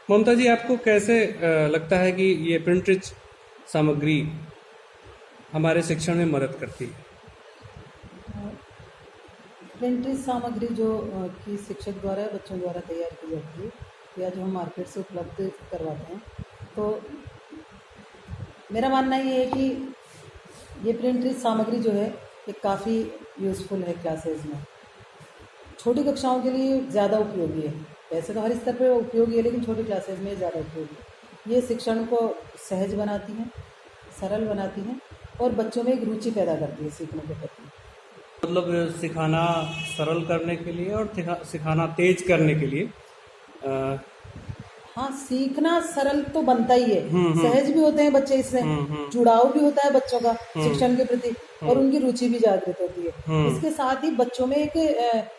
ममता जी, आपको कैसे लगता है कि ये प्रिंट रिच सामग्री हमारे शिक्षण में मदद करती है? प्रिंटेड सामग्री जो कि शिक्षक द्वारा बच्चों द्वारा तैयार की जाती है या जो हम मार्केट से उपलब्ध करवाते हैं, तो मेरा मानना ये है कि ये प्रिंटेड सामग्री जो है ये काफ़ी यूज़फुल है क्लासेस में। छोटी कक्षाओं के लिए ज़्यादा उपयोगी है। वैसे तो हर स्तर पर उपयोगी है, लेकिन छोटी क्लासेस में ज़्यादा उपयोगी है। ये शिक्षण को सहज बनाती हैं, सरल बनाती हैं और बच्चों में एक रुचि पैदा करती है सीखने के प्रति। मतलब सिखाना सरल करने के लिए और सिखाना तेज करने के लिए। अ, हाँ, सीखना सरल तो बनता ही है। हम्म। सहज भी होते हैं बच्चे इससे, हम्म। जुड़ाव भी होता है बच्चों का हम्म। शिक्षण के प्रति और हम्म। उनकी रुचि भी जागृत होती है। हम्म। इसके साथ ही बच्चों में एक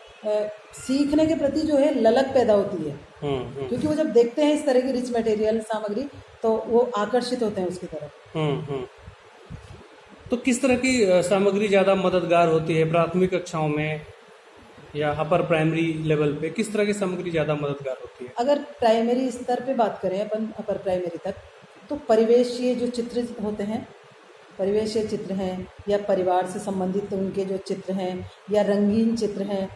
सीखने के प्रति जो है ललक पैदा होती है, हम्म। क्योंकि वो जब देखते हैं इस तरह की रिच मटेरियल सामग्री तो वो आकर्षित होते हैं उसकी तरफ। हम्म। तो किस तरह की सामग्री ज़्यादा मददगार होती है प्राथमिक कक्षाओं में या अपर प्राइमरी लेवल पे? किस तरह की सामग्री ज़्यादा मददगार होती है? अगर प्राइमरी स्तर पे बात करें अपन अपर प्राइमरी तक, तो परिवेशीय जो चित्र होते हैं, परिवेशीय चित्र हैं या परिवार से संबंधित उनके जो चित्र हैं या रंगीन चित्र हैं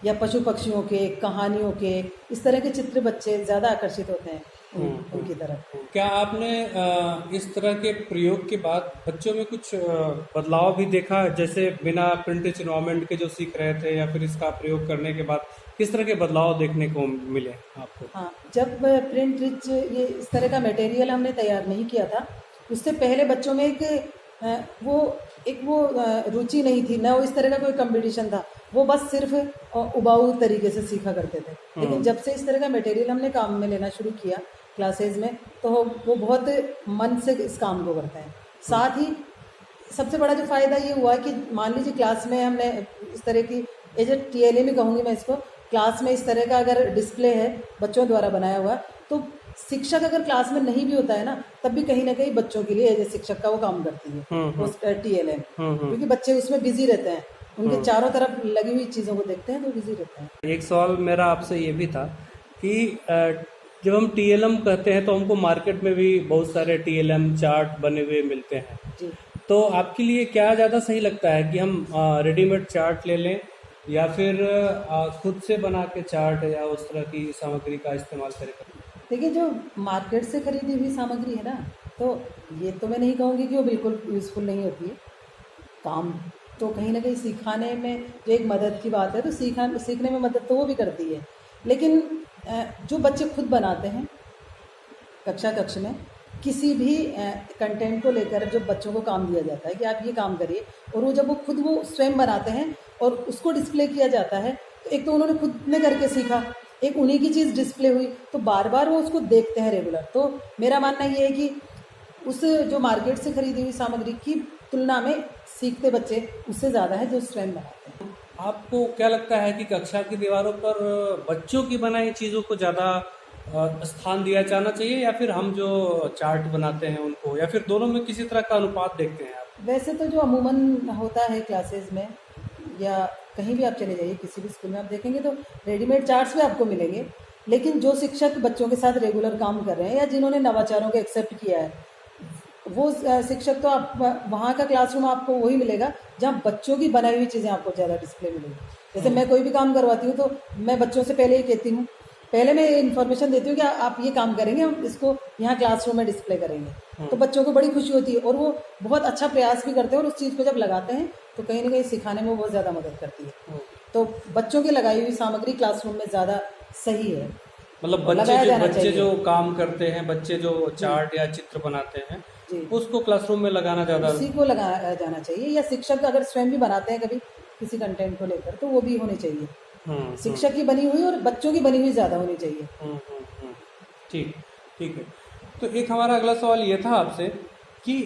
या पशु पक्षियों के, कहानियों के, इस तरह के चित्र बच्चे ज़्यादा आकर्षित होते हैं उनकी तरफ। क्या आपने इस तरह के प्रयोग के बाद बच्चों में कुछ बदलाव भी देखा, जैसे बिना प्रिंट रिच एनवायरनमेंट के जो सीख रहे थे या फिर इसका प्रयोग करने के बाद किस तरह के बदलाव देखने को मिले आपको? हाँ, जब प्रिंट रिच ये इस तरह का मटेरियल हमने तैयार नहीं किया था, उससे पहले बच्चों में वो रुचि नहीं थी, ना वो इस तरह का कोई कंपटीशन था। वो बस सिर्फ उबाऊ तरीके से सीखा करते थे। लेकिन जब से इस तरह का मटेरियल हमने काम में लेना शुरू किया क्लासेज में, तो वो बहुत मन से इस काम को करते हैं। साथ ही सबसे बड़ा जो फ़ायदा ये हुआ कि मान लीजिए क्लास में हमने इस तरह की एज ए TLM ही कहूँगी मैं इसको, क्लास में इस तरह का अगर डिस्प्ले है बच्चों द्वारा बनाया हुआ, तो शिक्षक अगर क्लास में नहीं भी होता है ना, तब भी कहीं ना कहीं बच्चों के लिए एज ए शिक्षक का वो काम करती है उस TLM, क्योंकि बच्चे उसमें बिजी रहते हैं, उनके चारों तरफ लगी हुई चीज़ों को देखते हैं तो बिजी रहते हैं। एक सवाल मेरा आपसे ये भी था कि जब हम TLM कहते हैं तो हमको मार्केट में भी बहुत सारे TLM चार्ट बने हुए मिलते हैं। जी, तो आपके लिए क्या ज़्यादा सही लगता है कि हम रेडीमेड चार्ट ले लें या फिर खुद से बना के चार्ट या उस तरह की सामग्री का इस्तेमाल करें? देखिए जो मार्केट से खरीदी हुई सामग्री है ना, तो ये तो मैं नहीं कहूँगी कि वो बिल्कुल यूज़फुल नहीं होती है। काम तो कहीं ना कहीं सिखाने में जो एक मदद की बात है, तो सीखने में मदद तो वो भी करती है। लेकिन जो बच्चे खुद बनाते हैं कक्ष में किसी भी कंटेंट को लेकर, जब बच्चों को काम दिया जाता है कि आप ये काम करिए, और वो खुद वो स्वयं बनाते हैं और उसको डिस्प्ले किया जाता है, तो एक तो उन्होंने खुद ने करके सीखा, एक उन्हीं की चीज़ डिस्प्ले हुई, तो बार बार वो उसको देखते हैं रेगुलर। तो मेरा मानना ये है कि उस जो मार्केट से खरीदी हुई सामग्री की तुलना में सीखते बच्चे उससे ज़्यादा है जो स्वयं बनाते हैं। आपको क्या लगता है कि कक्षा की दीवारों पर बच्चों की बनाई चीज़ों को ज़्यादा स्थान दिया जाना चाहिए या फिर हम जो चार्ट बनाते हैं उनको, या फिर दोनों में किसी तरह का अनुपात देखते हैं आप? वैसे तो जो अमूमन होता है क्लासेस में या कहीं भी आप चले जाइए, किसी भी स्कूल में आप देखेंगे तो रेडीमेड चार्ट्स भी आपको मिलेंगे। लेकिन जो शिक्षक बच्चों के साथ रेगुलर काम कर रहे हैं या जिन्होंने नवाचारों को एक्सेप्ट किया है, वो शिक्षक तो आप वहाँ का क्लासरूम आपको वही मिलेगा जहाँ बच्चों की बनाई हुई चीज़ें आपको ज़्यादा डिस्प्ले मिलेगी। जैसे मैं कोई भी काम करवाती हूँ तो मैं बच्चों से पहले ही कहती हूँ, पहले मैं इन्फॉर्मेशन देती हूँ कि आप ये काम करेंगे, हम इसको यहाँ क्लासरूम में डिस्प्ले करेंगे। तो बच्चों को बड़ी खुशी होती है और वो बहुत अच्छा प्रयास भी करते हैं, और उस चीज़ को जब लगाते हैं तो कहीं ना कहीं सिखाने में बहुत ज़्यादा मदद करती है। तो बच्चों की लगाई हुई सामग्री क्लासरूम में ज़्यादा सही है, मतलब लगाया जाना बच्चे चाहिए। जो काम करते हैं, बच्चे जो चार्ट या चित्र बनाते हैं, जी, उसको क्लासरूम में लगाना ज़्यादा। उसी को लगाया जाना चाहिए, या शिक्षक अगर स्वयं भी बनाते हैं कभी किसी कंटेंट को लेकर तो वो भी होनी चाहिए। शिक्षक की बनी हुई और बच्चों की बनी हुई ज़्यादा होनी चाहिए। ठीक ठीक है। तो एक हमारा अगला सवाल ये था आपसे कि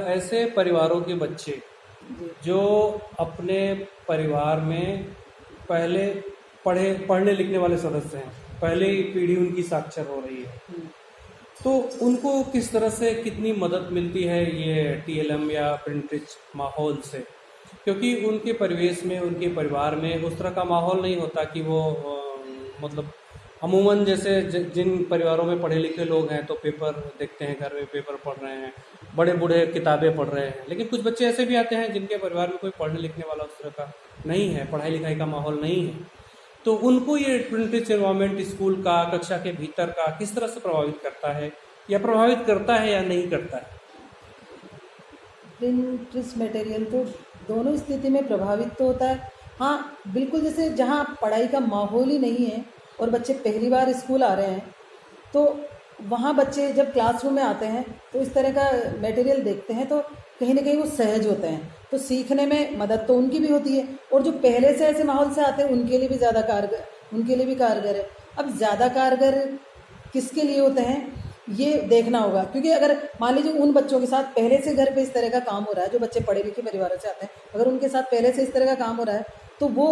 ऐसे परिवारों के बच्चे जी, जो अपने परिवार में पहले पढ़ने लिखने वाले सदस्य हैं, पहले ही पीढ़ी उनकी साक्षर हो रही है, हम्म, तो उनको किस तरह से कितनी मदद मिलती है ये TLM या प्रिंट रिच माहौल से? क्योंकि उनके परिवेश में, उनके परिवार में उस तरह का माहौल नहीं होता कि वो मतलब अमूमन जैसे जिन परिवारों में पढ़े लिखे लोग हैं तो पेपर देखते हैं, घर में पेपर पढ़ रहे हैं, बड़े बूढ़े किताबें पढ़ रहे हैं, लेकिन कुछ बच्चे ऐसे भी आते हैं जिनके परिवार में कोई पढ़ने लिखने वाला उस तरह का नहीं है, पढ़ाई लिखाई का माहौल नहीं है, तो उनको ये प्रिंट रिच एनवायरनमेंट स्कूल का, कक्षा के भीतर का किस तरह से प्रभावित करता है, या प्रभावित करता है या नहीं करता है? प्रिंट रिच मटेरियल तो दोनों स्थिति में प्रभावित तो होता है। हाँ बिल्कुल, जैसे जहाँ पढ़ाई का माहौल ही नहीं है और बच्चे पहली बार स्कूल आ रहे हैं, तो वहाँ बच्चे जब क्लासरूम में आते हैं तो इस तरह का मटेरियल देखते हैं तो कहीं ना कहीं वो सहज होते हैं, तो सीखने में मदद तो उनकी भी होती है, और जो पहले से ऐसे माहौल से आते हैं उनके लिए भी ज़्यादा कारगर, उनके लिए भी कारगर है। अब ज़्यादा कारगर किसके लिए होते हैं ये देखना होगा, क्योंकि अगर मान लीजिए उन बच्चों के साथ पहले से घर पे इस तरह का काम हो रहा है, जो बच्चे पढ़े लिखे परिवारों से आते हैं, अगर उनके साथ पहले से इस तरह का काम हो रहा है तो वो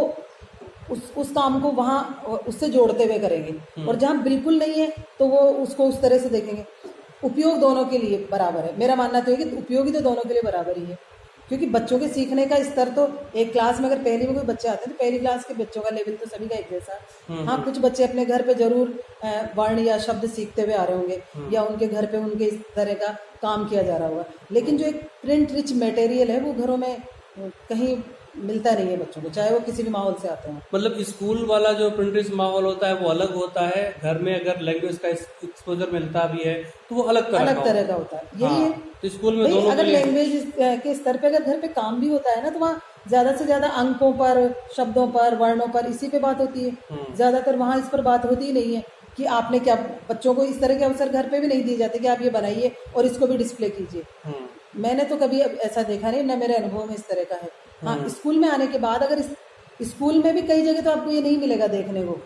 उस काम को वहाँ उससे जोड़ते हुए करेंगे, और जहाँ बिल्कुल नहीं है तो वो उसको उस तरह से देखेंगे। उपयोग दोनों के लिए बराबर है, मेरा मानना तो है कि उपयोगी तो दोनों के लिए बराबर ही है, क्योंकि बच्चों के सीखने का स्तर तो एक क्लास में अगर पहली में कोई बच्चे आते हैं तो पहली क्लास के बच्चों का लेवल तो सभी का एक जैसा है। हाँ कुछ बच्चे अपने घर पे जरूर वर्ण या शब्द सीखते हुए आ रहे होंगे, या उनके घर पे उनके इस तरह का काम किया जा रहा होगा, लेकिन जो एक प्रिंट रिच मटेरियल है वो घरों में कहीं मिलता नहीं है बच्चों को, चाहे वो किसी भी माहौल से आते हों। मतलब स्कूल वाला जो प्रिंट रिच माहौल होता है वो अलग होता है, घर में अगर लैंग्वेज का एक्सपोजर मिलता भी है तो वो अलग तरह का होता है। यही है, तो स्कूल में भाई दोनों अगर के लिए लैंग्वेज के स्तर पे अगर घर पे काम भी होता है ना, तो वहाँ ज़्यादा से ज़्यादा अंकों पर, शब्दों पर, वर्णों पर, इसी पे बात होती है। ज़्यादातर वहाँ इस पर बात होती ही नहीं है कि आपने क्या, बच्चों को इस तरह के अवसर घर पे भी नहीं दिए जाते कि आप ये बनाइए और इसको भी डिस्प्ले कीजिए। मैंने तो कभी ऐसा देखा नहीं, ना मेरे अनुभव में इस तरह का है। हाँ स्कूल में आने के बाद अगर स्कूल में भी कई जगह तो आपको ये नहीं मिलेगा देखने को,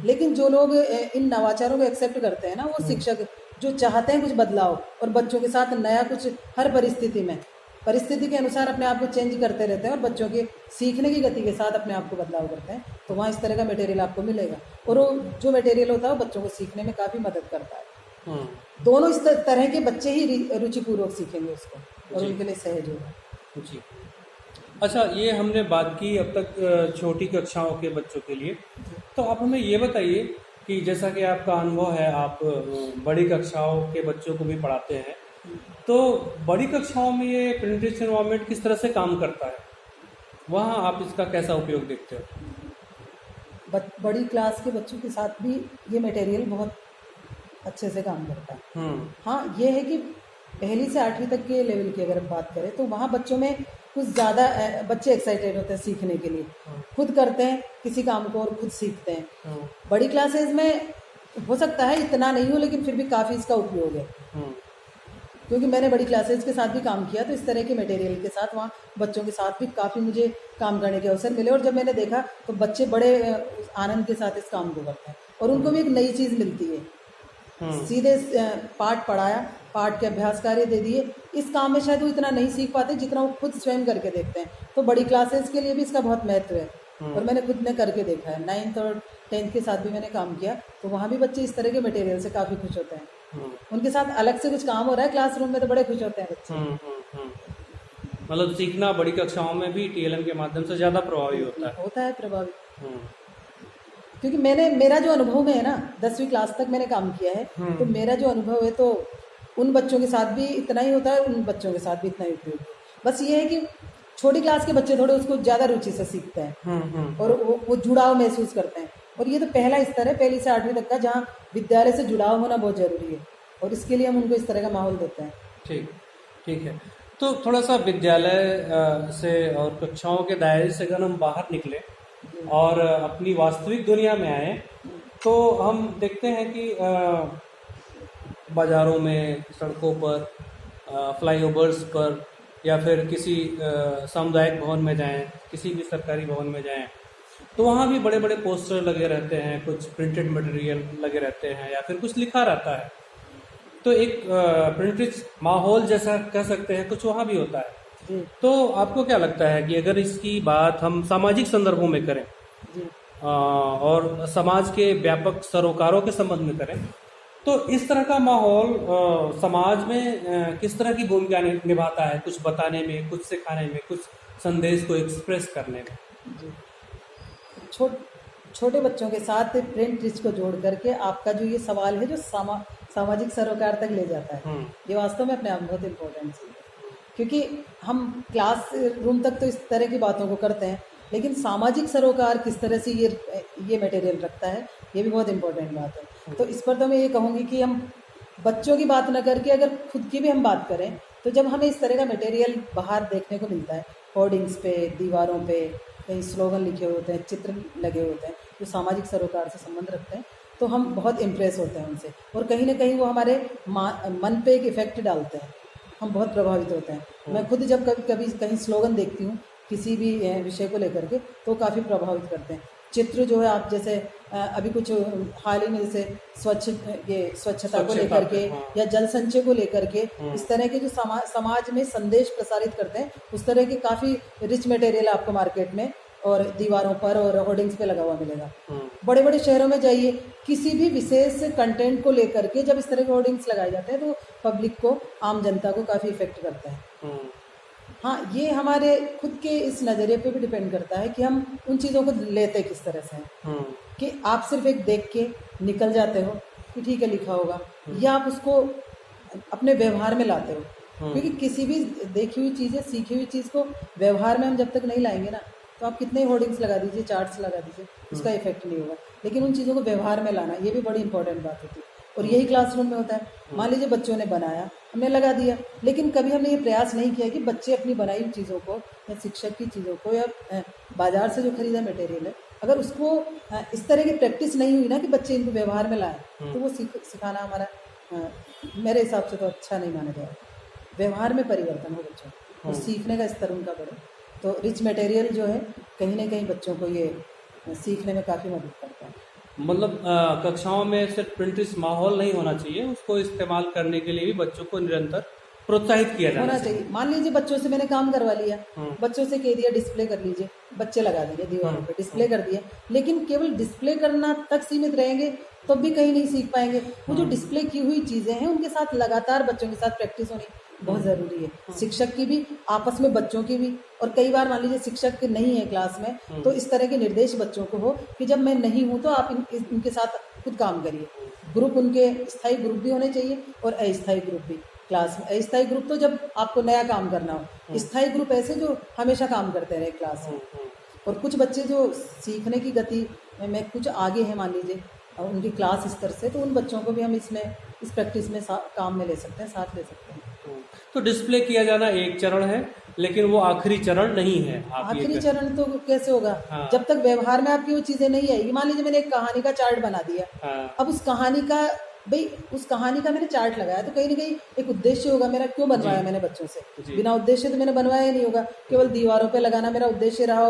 लेकिन जो लोग इन नवाचारों को एक्सेप्ट करते हैं ना, वो शिक्षक जो चाहते हैं कुछ बदलाव और बच्चों के साथ नया कुछ, हर परिस्थिति के अनुसार अपने आप को चेंज करते रहते हैं और बच्चों के सीखने की गति के साथ अपने आप को बदलाव करते हैं, तो वहाँ इस तरह का मटेरियल आपको मिलेगा, और वो जो मटेरियल होता है वो बच्चों को सीखने में काफ़ी मदद करता है। दोनों इस तरह के बच्चे ही रुचिपूर्वक सीखेंगे उसको, और उनके लिए सहज होगा। जी। अच्छा, ये हमने बात की अब तक छोटी कक्षाओं के बच्चों के लिए, तो आप हमें ये बताइए कि जैसा कि आपका अनुभव है, आप बड़ी कक्षाओं के बच्चों को भी पढ़ाते हैं, तो बड़ी कक्षाओं में ये प्रिंट रिच एनवायरनमेंट किस तरह से काम करता है, वहाँ आप इसका कैसा उपयोग देखते हो? बड़ी क्लास के बच्चों के साथ भी ये मटेरियल बहुत अच्छे से काम करता है। हाँ ये है कि पहली से 8वीं तक के लेवल की अगर हम बात करें तो वहाँ बच्चों में कुछ ज़्यादा बच्चे एक्साइटेड होते हैं सीखने के लिए, खुद करते हैं किसी काम को और खुद सीखते हैं। बड़ी क्लासेज में हो सकता है इतना नहीं हो, लेकिन फिर भी काफ़ी इसका उपयोग है, क्योंकि मैंने बड़ी क्लासेज के साथ भी काम किया, तो इस तरह के मटेरियल के साथ वहाँ बच्चों के साथ भी काफ़ी मुझे काम करने के अवसर मिले, और जब मैंने देखा तो बच्चे बड़े आनंद के साथ इस काम को करते हैं और उनको भी एक नई चीज़ मिलती है। सीधे पाठ पढ़ाया, पाठ के अभ्यास कार्य दे दिए, इस काम में शायद वो इतना नहीं सीख पाते जितना वो खुद स्वयं करके देखते हैं, तो बड़ी क्लासेस के लिए भी इसका बहुत महत्व है, और मैंने खुद ने करके देखा है। 9th और 10th के साथ भी मैंने काम किया, तो वहाँ भी बच्चे इस तरह के मटेरियल से काफ़ी खुश होते हैं। उनके साथ अलग से कुछ काम हो रहा है क्लासरूम में तो बड़े खुश होते हैं बच्चे। मतलब सीखना बड़ी कक्षाओं में भी टीएलएम के माध्यम से ज़्यादा प्रभावी होता है। प्रभावी, क्योंकि मेरा जो अनुभव में है ना, 10वीं क्लास तक मैंने काम किया है, तो मेरा जो अनुभव है तो उन बच्चों के साथ भी इतना ही होता है, उन बच्चों के साथ भी इतना ही उपयोग है। बस ये है कि छोटी क्लास के बच्चे थोड़े उसको ज़्यादा रुचि से सीखते हैं और वो जुड़ाव महसूस करते हैं, और ये तो पहला स्तर है, पहली से 8वीं तक का, जहाँ विद्यालय से जुड़ाव होना बहुत ज़रूरी है, और इसके लिए हम उनको इस तरह का माहौल देते हैं। ठीक है। तो थोड़ा सा विद्यालय से और कक्षाओं के दायरे से अगर हम बाहर निकले और अपनी वास्तविक दुनिया में आए, तो हम देखते हैं कि बाज़ारों में, सड़कों पर, फ्लाईओवर्स पर, या फिर किसी सामुदायिक भवन में जाएं, किसी भी सरकारी भवन में जाएं, तो वहाँ भी बड़े बड़े पोस्टर लगे रहते हैं, कुछ प्रिंटेड मटेरियल लगे रहते हैं, या फिर कुछ लिखा रहता है, तो एक प्रिंटेड माहौल जैसा कह सकते हैं कुछ वहाँ भी होता है। तो आपको क्या लगता है कि अगर इसकी बात हम सामाजिक संदर्भों में करें और समाज के व्यापक सरोकारों के संबंध में करें, तो इस तरह का माहौल समाज में किस तरह की भूमिका निभाता है, कुछ बताने में, कुछ सिखाने में, कुछ संदेश को एक्सप्रेस करने में? छोटे बच्चों के साथ प्रिंट रिच को जोड़ करके आपका जो ये सवाल है जो सामाजिक सरोकार तक ले जाता है, ये वास्तव में अपने आप में बहुत इम्पोर्टेंट चीज़ है। क्योंकि हम क्लास रूम तक तो इस तरह की बातों को करते हैं, लेकिन सामाजिक सरोकार किस तरह से ये मटेरियल रखता है, ये भी बहुत इम्पोर्टेंट बात है। तो इस पर तो मैं ये कहूँगी कि हम बच्चों की बात न करके अगर खुद की भी हम बात करें, तो जब हमें इस तरह का मटेरियल बाहर देखने को मिलता है, होर्डिंग्स पे, दीवारों पे कहीं स्लोगन लिखे होते हैं, चित्र लगे होते हैं जो सामाजिक सरोकार से संबंध रखते हैं, तो हम बहुत इम्प्रेस होते हैं उनसे, और कहीं ना कहीं वो हमारे मन पे एक इफ़ेक्ट डालते हैं, हम बहुत प्रभावित होते हैं। मैं खुद जब कभी कभी कहीं स्लोगन देखती हूँ किसी भी विषय को लेकर के, तो काफ़ी प्रभावित करते हैं। चित्र जो है, आप जैसे अभी कुछ हाल ही में जैसे स्वच्छता को लेकर के या जल संचय को लेकर के इस तरह के जो समाज में संदेश प्रसारित करते हैं, उस तरह के काफ़ी रिच मटेरियल आपको मार्केट में और दीवारों पर और होर्डिंग्स पे लगा हुआ मिलेगा। बड़े बड़े शहरों में जाइए, किसी भी विशेष कंटेंट को लेकर के जब इस तरह के होर्डिंग्स लगाए जाते हैं, तो पब्लिक को, आम जनता को काफ़ी इफेक्ट करता है। हाँ, ये हमारे खुद के इस नज़रिए पे भी डिपेंड करता है कि हम उन चीज़ों को लेते किस तरह से हैं। कि आप सिर्फ एक देख के निकल जाते हो कि ठीक है लिखा होगा, या आप उसको अपने व्यवहार में लाते हो। क्योंकि किसी भी देखी हुई चीज़, सीखी हुई चीज़ को व्यवहार में हम जब तक नहीं लाएंगे ना, तो आप कितने होर्डिंग्स लगा दीजिए, चार्ट्स लगा दीजिए, उसका इफेक्ट नहीं होगा। लेकिन उन चीज़ों को व्यवहार में लाना, ये भी बड़ी इंपॉर्टेंट बात होती है, और यही क्लासरूम में होता है। मान लीजिए बच्चों ने बनाया, हमने लगा दिया, लेकिन कभी हमने ये प्रयास नहीं किया कि बच्चे अपनी बनाई हुई चीज़ों को या शिक्षक की चीज़ों को या बाजार से जो खरीदा मटेरियल है, अगर उसको इस तरह की प्रैक्टिस नहीं हुई ना कि बच्चे इनको व्यवहार में लाएं, तो वो सिखाना हमारा मेरे हिसाब से तो अच्छा नहीं माना जाएगा। व्यवहार में परिवर्तन हो बच्चों, और सीखने का स्तर उनका बढ़े, तो रिच मटेरियल जो है कहीं ना कहीं बच्चों को ये सीखने में काफ़ी मदद करता है। मतलब कक्षाओं में सिर्फ प्रिंटिस माहौल नहीं होना चाहिए, उसको इस्तेमाल करने के लिए भी बच्चों को निरंतर प्रोत्साहित किया जाना चाहिए। मान लीजिए बच्चों से मैंने काम करवा लिया, बच्चों से कह दिया डिस्प्ले कर लीजिए, बच्चे लगा देंगे दीवारों पे, डिस्प्ले कर दिया, लेकिन केवल डिस्प्ले करना तक सीमित रहेंगे तो भी कहीं नहीं सीख पाएंगे। वो जो डिस्प्ले की हुई चीज़ें हैं, उनके साथ लगातार बच्चों के साथ प्रैक्टिस होनी बहुत ज़रूरी है। शिक्षक की भी, आपस में बच्चों की भी, और कई बार मान लीजिए शिक्षक नहीं है क्लास में, तो इस तरह के निर्देश बच्चों को हो कि जब मैं नहीं हूँ तो आप इनके साथ खुद काम करिए। ग्रुप, उनके स्थायी ग्रुप भी होने चाहिए और अस्थायी ग्रुप भी क्लास में। अस्थायी ग्रुप तो जब आपको नया काम करना हो, स्थायी ग्रुप ऐसे जो हमेशा काम करते रहे क्लास में। और कुछ बच्चे जो सीखने की गति में कुछ आगे हैं, मान लीजिए उनकी क्लास स्तर से, तो उन बच्चों को भी हम इस प्रैक्टिस में काम में ले सकते हैं, साथ ले सकते हैं। तो डिस्प्ले किया जाना एक चरण है, लेकिन वो आखिरी चरण नहीं है। आखिरी चरण तो कैसे होगा? हाँ। जब तक व्यवहार में आपकी वो चीजें नहीं आएगी। मान लीजिए मैंने एक कहानी का चार्ट बना दिया, हाँ। अब उस कहानी का मैंने चार्ट लगाया, तो कहीं ना कहीं एक उद्देश्य होगा मेरा, क्यों बनवाया मैंने बच्चों से। बिना उद्देश्य तो मैंने बनवाया ही नहीं होगा, केवल दीवारों पे लगाना मेरा उद्देश्य रहा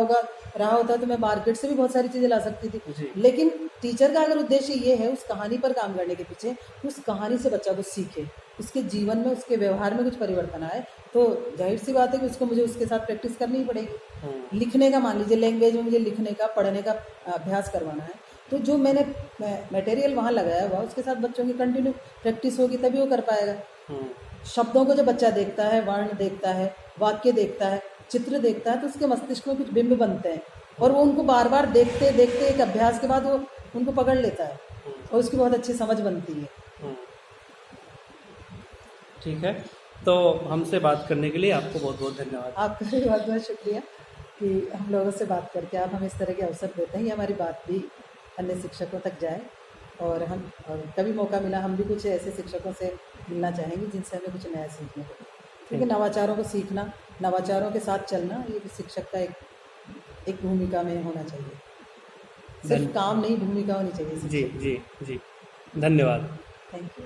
होता तो मैं मार्केट से भी बहुत सारी चीजें ला सकती थी। लेकिन टीचर का अगर उद्देश्य ये है उस कहानी पर काम करने के पीछे, उस कहानी से बच्चा कुछ सीखे, उसके जीवन में, उसके व्यवहार में कुछ परिवर्तन आए, तो जाहिर सी बात है कि उसको मुझे उसके साथ प्रैक्टिस करनी ही पड़ेगी। लिखने का, मान लीजिए लैंग्वेज में मुझे लिखने का, पढ़ने का अभ्यास करवाना है, तो जो मैंने मटेरियल वहाँ लगाया हुआ, उसके साथ बच्चों की कंटिन्यू प्रैक्टिस होगी, तभी वो कर पाएगा। शब्दों को जब बच्चा देखता है, वर्ण देखता है, वाक्य देखता है, चित्र देखता है, तो उसके मस्तिष्क में कुछ बिंब बनते हैं, और वो उनको बार बार देखते देखते एक अभ्यास के बाद वो उनको पकड़ लेता है, और उसकी बहुत अच्छी समझ बनती है। ठीक है, तो हमसे बात करने के लिए आपको बहुत बहुत धन्यवाद। आपका भी बहुत बहुत शुक्रिया कि हम लोगों से बात करके आप हमें इस तरह के अवसर देते हैं, ये हमारी बात भी अन्य शिक्षकों तक जाए, और कभी मौका मिला हम भी कुछ ऐसे शिक्षकों से मिलना चाहेंगे जिनसे हमें कुछ नया सीखने को, क्योंकि नवाचारों को सीखना, नवाचारों के साथ चलना, ये शिक्षक का एक भूमिका में होना चाहिए। सिर्फ काम नहीं, भूमिका होनी चाहिए। जी जी जी, धन्यवाद। Thank you.